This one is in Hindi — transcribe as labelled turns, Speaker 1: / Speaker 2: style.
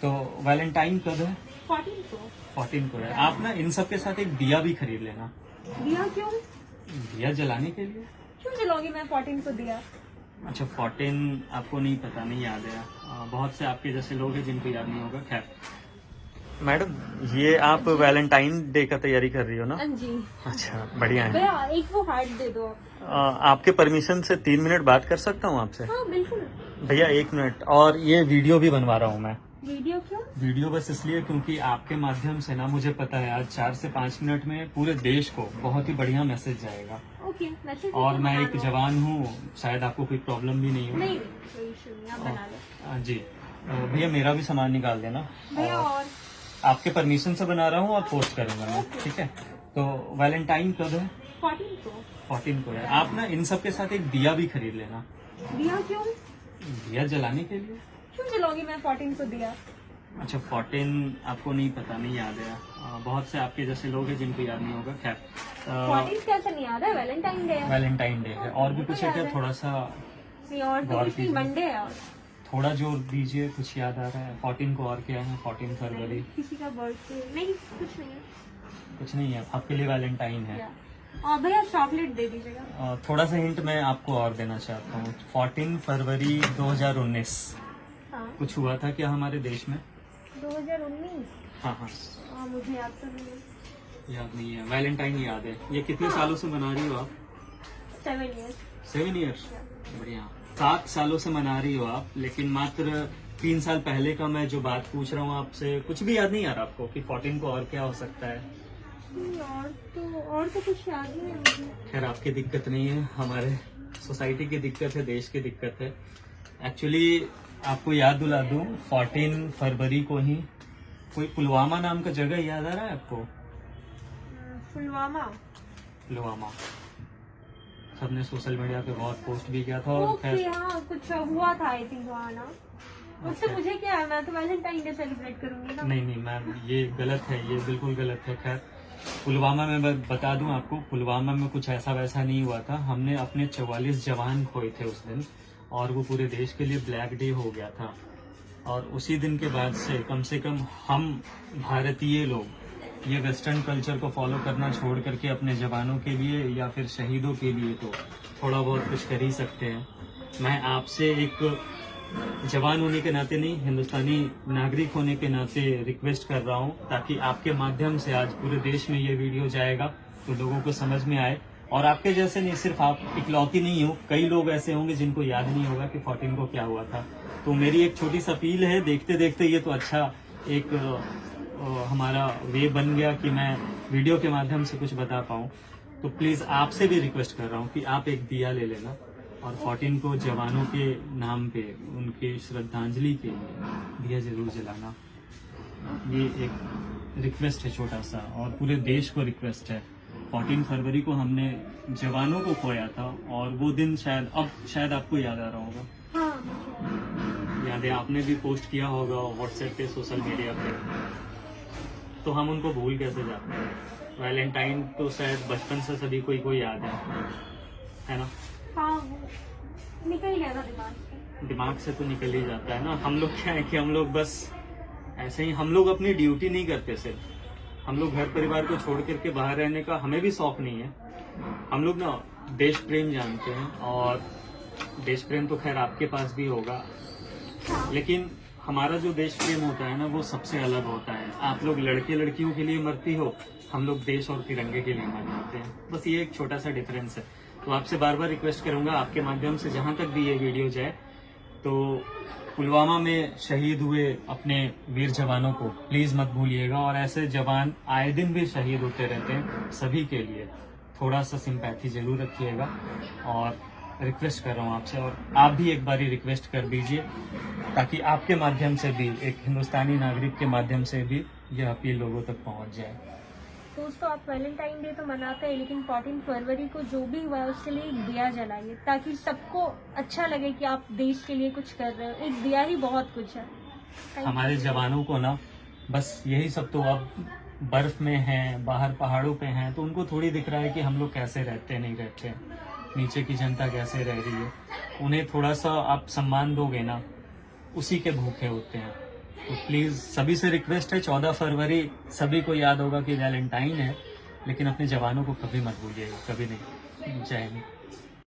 Speaker 1: तो वैलेंटाइन कब है?
Speaker 2: 14 को।
Speaker 1: 14 को है। आप ना इन सब के साथ एक दिया भी खरीद लेना।
Speaker 2: दिया क्यों?
Speaker 1: दिया जलाने के लिए।
Speaker 2: क्यों जलाऊंगी मैं 14 को दिया?
Speaker 1: अच्छा 14 आपको नहीं पता, नहीं याद है। बहुत से आपके जैसे लोग हैं जिनको याद नहीं होगा। खैर मैडम, ये आप वैलेंटाइन डे का तैयारी कर रही हो ना?
Speaker 2: हाँ जी।
Speaker 1: अच्छा बढ़िया है।
Speaker 2: भैया एक वो हार्ट दे दो आप।
Speaker 1: आपके परमिशन से 3 मिनट बात कर सकता हूँ आपसे?
Speaker 2: हाँ बिल्कुल।
Speaker 1: भैया 1 मिनट। और ये वीडियो भी बनवा रहा हूँ मैं।
Speaker 2: वीडियो क्यों?
Speaker 1: वीडियो बस इसलिए क्योंकि आपके माध्यम से ना मुझे पता है आज 4 से 5 मिनट में पूरे देश को बहुत ही बढ़िया मैसेज जाएगा।
Speaker 2: Okay message.
Speaker 1: और मैं एक जवान हूँ, शायद आपको कोई प्रॉब्लम भी नहीं हो।
Speaker 2: नहीं कोई इशू नहीं, आप बना लो।
Speaker 1: जी भैया मेरा भी सामान निकाल देना।
Speaker 2: भैया और
Speaker 1: आपके परमिशन से बना रहा हूँ और पोस्ट करूंगा मैं, ठीक है? तो वैलेंटाइन कब है?
Speaker 2: 14 को।
Speaker 1: 14 को है। आप ना इन सब के साथ एक दिया भी खरीद लेना।
Speaker 2: दिया क्यों?
Speaker 1: दिया जलाने के लिए।
Speaker 2: क्यों जलाऊंगी मैं 14 को दिया?
Speaker 1: अच्छा 14 आपको नहीं पता, नहीं याद है। बहुत से आपके जैसे लोग हैं जिनको याद नहीं होगा। खैर
Speaker 2: 14 कैसे नहीं याद है? वैलेंटाइन डे है।
Speaker 1: वैलेंटाइन डे है। और भी कुछ है क्या? थोड़ा सा
Speaker 2: नहीं और तो
Speaker 1: गौर
Speaker 2: कुछ नहीं,
Speaker 1: कीजिए।
Speaker 2: मंडे है और
Speaker 1: थोड़ा जोर दीजिए, कुछ याद आ रहा है? 14 को और क्या है? 14 फरवरी।
Speaker 2: किसी का बर्थडे नहीं, कुछ नहीं है।
Speaker 1: कुछ नहीं है आपके लिए, वैलेंटाइन है।
Speaker 2: और भैया चॉकलेट दे दीजिएगा।
Speaker 1: थोड़ा सा हिंट मैं आपको और देना चाहता हूँ। 14 फरवरी 2019
Speaker 2: हाँ
Speaker 1: कुछ हुआ था क्या हमारे देश में?
Speaker 2: 2019।
Speaker 1: हाँ हाँ
Speaker 2: हाँ मुझे याद तो नहीं है।
Speaker 1: याद नहीं है। वैलेंटाइन याद है। ये कितने सालों से मना रही हो आप?
Speaker 2: 7 years।
Speaker 1: 7 ईयर्स। बढ़िया। 7 सालों से मना रही हो आप, लेकिन मात्र 3 साल पहले का मैं जो बात पूछ रहा हूँ आपसे, कुछ भी याद नहीं आ रहा आपको कि 14 को और क्या हो सकता है?
Speaker 2: नहीं, और तो कुछ याद नहीं है मुझे।
Speaker 1: खैर आपकी दिक्कत नहीं है, हमारे सोसाइटी की दिक्कत है, देश की दिक्कत है। एक्चुअली आपको याद दिला दूं, 14 फरवरी को ही कोई पुलवामा नाम का जगह याद आ रहा है आपको?
Speaker 2: पुलवामा।
Speaker 1: पुलवामा सबने सोशल मीडिया पे बहुत पोस्ट भी किया था। और
Speaker 2: ओके हाँ कुछ हुआ था आई थिंक वहाँ ना। उससे मुझे क्या है, मैं तो वैलेंटाइन डे सेलिब्रेट करूंगी ना।
Speaker 1: नहीं मैम, ये गलत है, ये बिल्कुल गलत है। खैर पुलवामा में मैं बता दूं आपको, पुलवामा में कुछ ऐसा वैसा नहीं हुआ था। हमने अपने 44 जवान खोए थे उस दिन, और वो पूरे देश के लिए ब्लैक डे हो गया था। और उसी दिन के बाद से कम हम भारतीय लोग ये वेस्टर्न कल्चर को फॉलो करना छोड़ करके अपने जवानों के लिए या फिर शहीदों के लिए तो थोड़ा बहुत कुछ कर ही सकते हैं। मैं आपसे एक जवान होने के नाते नहीं, हिंदुस्तानी नागरिक होने के नाते रिक्वेस्ट कर रहा हूं, ताकि आपके माध्यम से आज पूरे देश में ये वीडियो जाएगा तो लोगों को समझ में आए। और आपके जैसे नहीं, सिर्फ आप इकलौती नहीं हो, कई लोग ऐसे होंगे जिनको याद नहीं होगा कि 14 को क्या हुआ था। तो मेरी एक छोटी सी अपील है, देखते देखते ये तो अच्छा एक हमारा वे बन गया कि मैं वीडियो के माध्यम से कुछ बता पाऊँ। तो प्लीज़ आपसे भी रिक्वेस्ट कर रहा हूँ कि आप एक दिया ले लेना और 14 को जवानों के नाम पे उनके श्रद्धांजलि के लिए दिया जरूर जलाना। ये एक रिक्वेस्ट है छोटा सा, और पूरे देश को रिक्वेस्ट है। 14 फरवरी को हमने जवानों को खोया था, और वो दिन शायद आपको याद आ रहा होगा।
Speaker 2: हाँ
Speaker 1: याद है, आपने भी पोस्ट किया होगा व्हाट्सएप पे, सोशल मीडिया पे। तो हम उनको भूल कैसे जाते हैं? वैलेंटाइन तो शायद बचपन से सभी को याद है ना?
Speaker 2: हाँ निकल गया था
Speaker 1: दिमाग से तो निकल ही जाता है ना। हम लोग क्या है कि हम लोग बस ऐसे ही, हम लोग अपनी ड्यूटी नहीं करते। सिर्फ हम लोग घर परिवार को छोड़ करके बाहर रहने का हमें भी शौक नहीं है। हम लोग ना देश प्रेम जानते हैं, और देश प्रेम तो खैर आपके पास भी होगा, लेकिन हमारा जो देश प्रेम होता है ना वो सबसे अलग होता है। आप लोग लड़के लड़कियों के लिए मरती हो, हम लोग देश और तिरंगे के लिए मर जाते हैं। बस ये एक छोटा सा डिफरेंस है। तो आपसे बार बार रिक्वेस्ट करूंगा आपके माध्यम से, जहां तक भी ये वीडियो जाए, तो पुलवामा में शहीद हुए अपने वीर जवानों को प्लीज मत भूलिएगा। और ऐसे जवान आए दिन भी शहीद होते रहते हैं, सभी के लिए थोड़ा सा सिंपैथी जरूर रखिएगा। और रिक्वेस्ट कर रहा हूँ आपसे, और आप भी एक बारी रिक्वेस्ट कर दीजिए, ताकि आपके माध्यम से भी, एक हिंदुस्तानी नागरिक के माध्यम से भी यह अपील लोगों तक पहुँच जाए।
Speaker 2: दोस्तों आप वैलेंटाइन डे तो मनाते हैं, लेकिन 14 फरवरी को जो भी हुआ है उसके लिए एक दिया जलाइए, ताकि सबको अच्छा लगे कि आप देश के लिए कुछ कर रहे हो। एक दिया ही बहुत कुछ है।
Speaker 1: हमारे जवानों को ना बस यही सब, तो अब बर्फ में हैं, बाहर पहाड़ों पे हैं, तो उनको थोड़ी दिख रहा है कि हम लोग कैसे रहते नहीं रहते, नीचे की जनता कैसे रह रही है। उन्हें थोड़ा सा आप सम्मान दोगे ना, उसी के भूखे होते हैं। तो प्लीज़ सभी से रिक्वेस्ट है, 14 फरवरी सभी को याद होगा कि वैलेंटाइन है, लेकिन अपने जवानों को कभी मत भूलिएगा, कभी नहीं। जय हिंद।